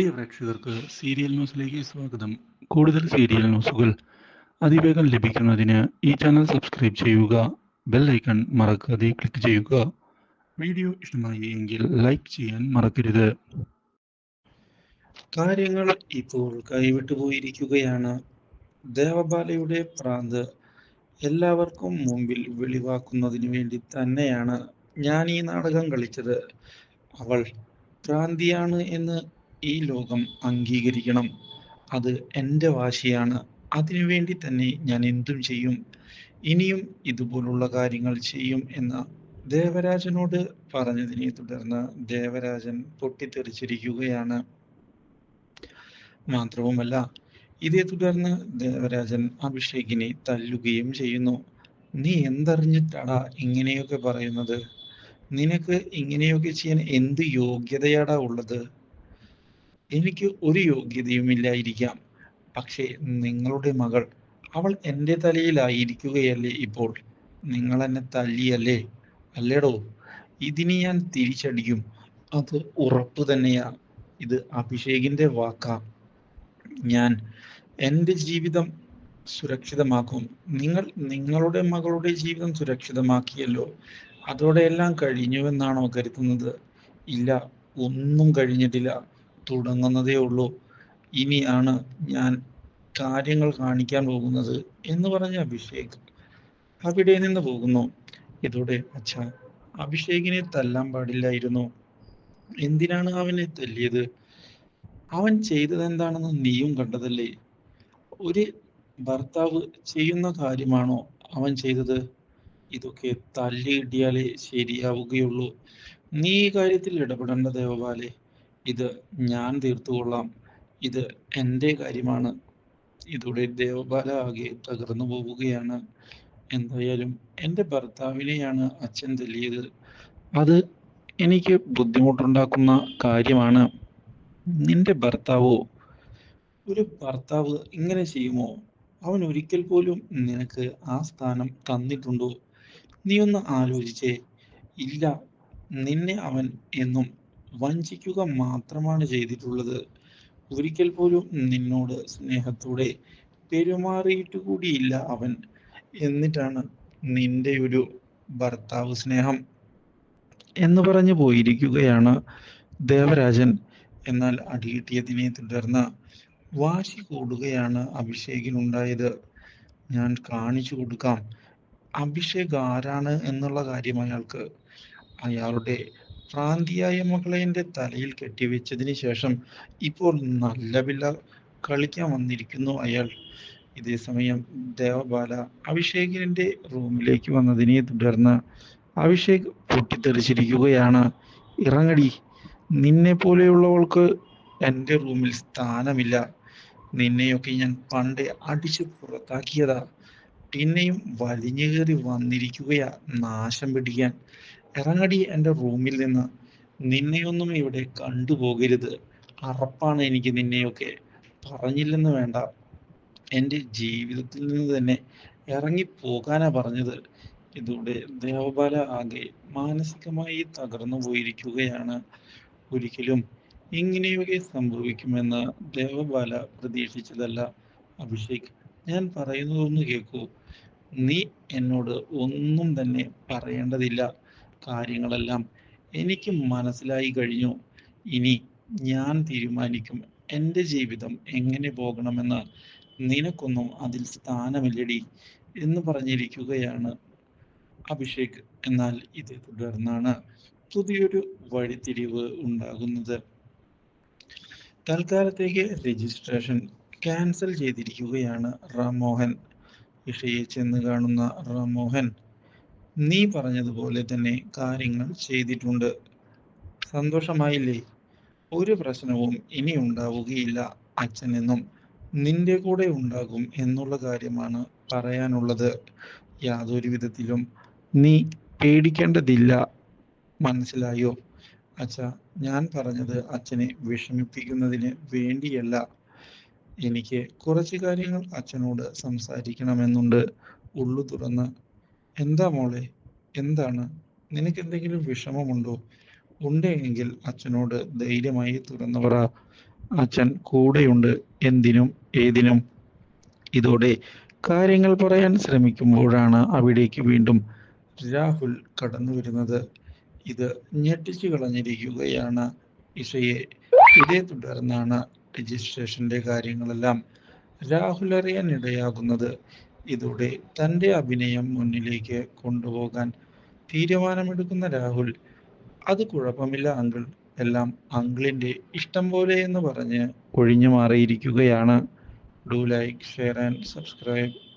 പ്രിയ പ്രേക്ഷകർക്ക് സീരിയൽ ന്യൂസിലേക്ക് സ്വാഗതം. കൂടുതൽ സീരിയൽ ന്യൂസുകൾ അതിവേഗം ലഭിക്കുന്നതിന് ഈ ചാനൽ സബ്സ്ക്രൈബ് ചെയ്യുക. ബെൽ ഐക്കൺ മറക്കാതെ ക്ലിക്ക് ചെയ്യുക. വീഡിയോ ഇഷ്ടമായി എങ്കിൽ ലൈക്ക് ചെയ്യാൻ മറക്കരുത്. കാര്യങ്ങൾ ഇപ്പോൾ കൈവിട്ടു പോയിരിക്കുകയാണ്. ദേവബാലയുടെ ഭ്രാന്ത് എല്ലാവർക്കും മുമ്പിൽ വെളിവാക്കുന്നതിന് വേണ്ടി തന്നെയാണ് ഞാൻ ഈ നാടകം കളിച്ചത്. അവൾ ഭ്രാന്തിയാണ് എന്ന് ഈ ലോകം അംഗീകരിക്കണം. അത് എൻ്റെ വാശിയാണ്. അതിനുവേണ്ടി തന്നെ ഞാൻ എന്തും ചെയ്യും. ഇനിയും ഇതുപോലുള്ള കാര്യങ്ങൾ ചെയ്യും എന്ന് ദേവരാജനോട് പറഞ്ഞതിനെ തുടർന്ന് ദേവരാജൻ പൊട്ടിത്തെറിച്ചിരിക്കുകയാണ്. മാത്രവുമല്ല, ഇതേ തുടർന്ന് ദേവരാജൻ അഭിഷേകിനെ തല്ലുകയും ചെയ്യുന്നു. നീ എന്തറിഞ്ഞിട്ടാടാ ഇങ്ങനെയൊക്കെ പറയുന്നത്? നിനക്ക് ഇങ്ങനെയൊക്കെ ചെയ്യാൻ എന്ത് യോഗ്യതയാടാ ഉള്ളത്? എനിക്ക് ഒരു യോഗ്യതയുമില്ലായിരിക്കാം, പക്ഷേ നിങ്ങളുടെ മകൾ, അവൾ എൻ്റെ തലയിലായിരിക്കുകയല്ലേ ഇപ്പോൾ. നിങ്ങൾ എന്നെ തല്ലിയല്ലേ, അല്ലേടോ? ഇതിന് ഞാൻ തിരിച്ചടിക്കും, അത് ഉറപ്പ് തന്നെയാ. ഇത് അഭിഷേകിന്റെ വാക്കാ. ഞാൻ എൻ്റെ ജീവിതം സുരക്ഷിതമാക്കും. നിങ്ങൾ നിങ്ങളുടെ മകളുടെ ജീവിതം സുരക്ഷിതമാക്കിയല്ലോ. അതോടെ എല്ലാം കഴിഞ്ഞുവെന്നാണോ കരുതുന്നത്? ഇല്ല, ഒന്നും കഴിഞ്ഞിട്ടില്ല, തുടങ്ങുന്നതേ ഉള്ളൂ. ഇനിയാണ് ഞാൻ കാര്യങ്ങൾ കാണിക്കാൻ പോകുന്നത് എന്ന് പറഞ്ഞ അഭിഷേക് അവിടെ നിന്ന് പോകുന്നു. ഇതോടെ അച്ഛാ, അഭിഷേകിനെ തല്ലാൻ പാടില്ലായിരുന്നു. എന്തിനാണ് അവനെ തല്ലിയത്? അവൻ ചെയ്തത് എന്താണെന്ന് നീയും കണ്ടതല്ലേ? ഒരു ഭർത്താവ് ചെയ്യുന്ന കാര്യമാണോ അവൻ ചെയ്തത്? ഇതൊക്കെ തല്ലി കിട്ടിയാലേ ശരിയാവുകയുള്ളൂ. നീ ഈ കാര്യത്തിൽ ഇടപെടേണ്ട ദേവപാലെ. ഇത് ഞാൻ തീർത്തുകൊള്ളാം. ഇത് എൻ്റെ കാര്യമാണ്. ഇതോടെ ദേവപാല ആകെ തകർന്നു പോവുകയാണ്. എന്തായാലും എൻ്റെ ഭർത്താവിനെയാണ് അച്ഛൻ തല്ലിയത്. അത് എനിക്ക് ബുദ്ധിമുട്ടുണ്ടാക്കുന്ന കാര്യമാണ്. നിന്റെ ഭർത്താവോ? ഒരു ഭർത്താവ് ഇങ്ങനെ ചെയ്യുമോ? അവൻ ഒരിക്കൽ പോലും നിനക്ക് ആ സ്ഥാനം തന്നിട്ടുണ്ടോ? നീ ഒന്ന് ആലോചിച്ചേ. ഇല്ല, നിന്നെ അവൻ എന്നും വഞ്ചിക്കുക മാത്രമാണ് ചെയ്തിട്ടുള്ളത്. ഒരിക്കൽ പോലും നിന്നോട് സ്നേഹത്തോടെ പെരുമാറിയിട്ട് കൂടിയില്ല അവൻ. എന്നിട്ടാണ് നിന്റെ ഒരു ഭർത്താവ് സ്നേഹം എന്ന് പറഞ്ഞു പോയിരിക്കുകയാണ് ദേവരാജൻ. എന്നാൽ അടികിട്ടിയതിനെ തുടർന്ന് വാശി കൂടുകയാണ് അഭിഷേകിനുണ്ടായത്. ഞാൻ കാണിച്ചു കൊടുക്കാം അഭിഷേക് ആരാണ് എന്നുള്ള കാര്യം അയാൾക്ക്. അയാളുടെ ഭ്രാന്തിയായ മകളെ എൻ്റെ തലയിൽ കെട്ടിവെച്ചതിന് ശേഷം ഇപ്പോൾ നല്ല പിള്ള കളിക്കാൻ വന്നിരിക്കുന്നു അയാൾ. ഇതേ സമയം ദേവബാല അഭിഷേകിന്റെ റൂമിലേക്ക് വന്നതിനെ തുടർന്ന് അഭിഷേക് പൊട്ടിത്തെറിച്ചിരിക്കുകയാണ്. ഇറങ്ങടി, നിന്നെ പോലെയുള്ളവൾക്ക് എൻ്റെ റൂമിൽ സ്ഥാനമില്ല. നിന്നെയൊക്കെ ഞാൻ പണ്ടേ അടിച്ചു പുറത്താക്കിയതാ. പിന്നെയും വലിഞ്ഞു കയറി വന്നിരിക്കുകയാ നാശം പിടിക്കാൻ. ഇറങ്ങടി എൻ്റെ റൂമിൽ നിന്ന്. നിന്നെയൊന്നും ഇവിടെ കണ്ടുപോകരുത്. അറപ്പാണ് എനിക്ക് നിന്നെയൊക്കെ. പറഞ്ഞില്ലെന്ന് വേണ്ട, എൻ്റെ ജീവിതത്തിൽ നിന്ന് തന്നെ ഇറങ്ങി പോകാനാ പറഞ്ഞത്. ഇതോടെ ദേവബാല ആകെ മാനസികമായി തകർന്നു പോയിരിക്കുകയാണ്. ഒരിക്കലും ഇങ്ങനെയൊക്കെ സംഭവിക്കുമെന്ന് ദേവബാല പ്രതീക്ഷിച്ചതല്ല. അഭിഷേക്, ഞാൻ പറയുന്നതൊന്ന് കേൾക്കൂ. നീ എന്നോട് ഒന്നും തന്നെ പറയേണ്ടതില്ല. കാര്യങ്ങളെല്ലാം എനിക്ക് മനസ്സിലായി കഴിഞ്ഞു. ഇനി ഞാൻ തീരുമാനിക്കും എൻ്റെ ജീവിതം എങ്ങനെ പോകണമെന്ന്. നിനക്കൊന്നും അതിൽ സ്ഥാനമില്ലടി എന്ന് പറഞ്ഞിരിക്കുകയാണ് അഭിഷേക്. എന്നാൽ ഇതേ തുടർന്നാണ് പുതിയൊരു വഴിത്തിരിവ് ഉണ്ടാകുന്നത്. തൽക്കാലത്തേക്ക് രജിസ്ട്രേഷൻ ക്യാൻസൽ ചെയ്തിരിക്കുകയാണ് റാംമോഹൻ. ഇഷയെ ചെന്ന് കാണുന്ന റാംമോഹൻ, നീ പറഞ്ഞതുപോലെ തന്നെ കാര്യങ്ങൾ ചെയ്തിട്ടുണ്ട്. സന്തോഷമായില്ലേ? ഒരു പ്രശ്നവും ഇനി ഉണ്ടാവുകയില്ല. അച്ഛനെന്നും നിന്റെ കൂടെ ഉണ്ടാകും എന്നുള്ള കാര്യമാണ് പറയാനുള്ളത്. യാതൊരു വിധത്തിലും നീ പേടിക്കേണ്ടതില്ല. മനസ്സിലായോ? അച്ഛാ, ഞാൻ പറഞ്ഞത് അച്ഛനെ വിഷമിപ്പിക്കുന്നതിന് വേണ്ടിയല്ല. എനിക്ക് കുറച്ച് കാര്യങ്ങൾ അച്ഛനോട് സംസാരിക്കണമെന്നുണ്ട്, ഉള്ളു തുറന്ന്. എന്താ മോളെ? എന്താണ്? നിനക്ക് എന്തെങ്കിലും വിഷമമുണ്ടോ? ഉണ്ടെങ്കിൽ അച്ഛനോട് ധൈര്യമായി തുറന്നു പറ. അച്ഛൻ കൂടെയുണ്ട് എന്തിനും ഏതിനും. ഇതോടെ കാര്യങ്ങൾ പറയാൻ ശ്രമിക്കുമ്പോഴാണ് അവിടേക്ക് വീണ്ടും രാഹുൽ കടന്നു വരുന്നത്. ഇത് ഞെട്ടിച്ചു കളഞ്ഞിരിക്കുകയാണ് ഇഷയെ. ഇതേ തുടർന്നാണ് രജിസ്ട്രേഷന്റെ കാര്യങ്ങളെല്ലാം രാഹുൽ അറിയാൻ ഇടയാകുന്നത്. ഇതോടെ തന്റെ അഭിനയം മുന്നിലേക്ക് കൊണ്ടുപോകാൻ തീരുമാനമെടുക്കുന്ന രാഹുൽ, അത് കുഴപ്പമില്ല അങ്കിൾ, എല്ലാം അങ്കിളിന്റെ ഇഷ്ടം പോലെ എന്ന് പറഞ്ഞ് ഒഴിഞ്ഞു മാറിയിരിക്കുകയാണ്. Do like, share and subscribe.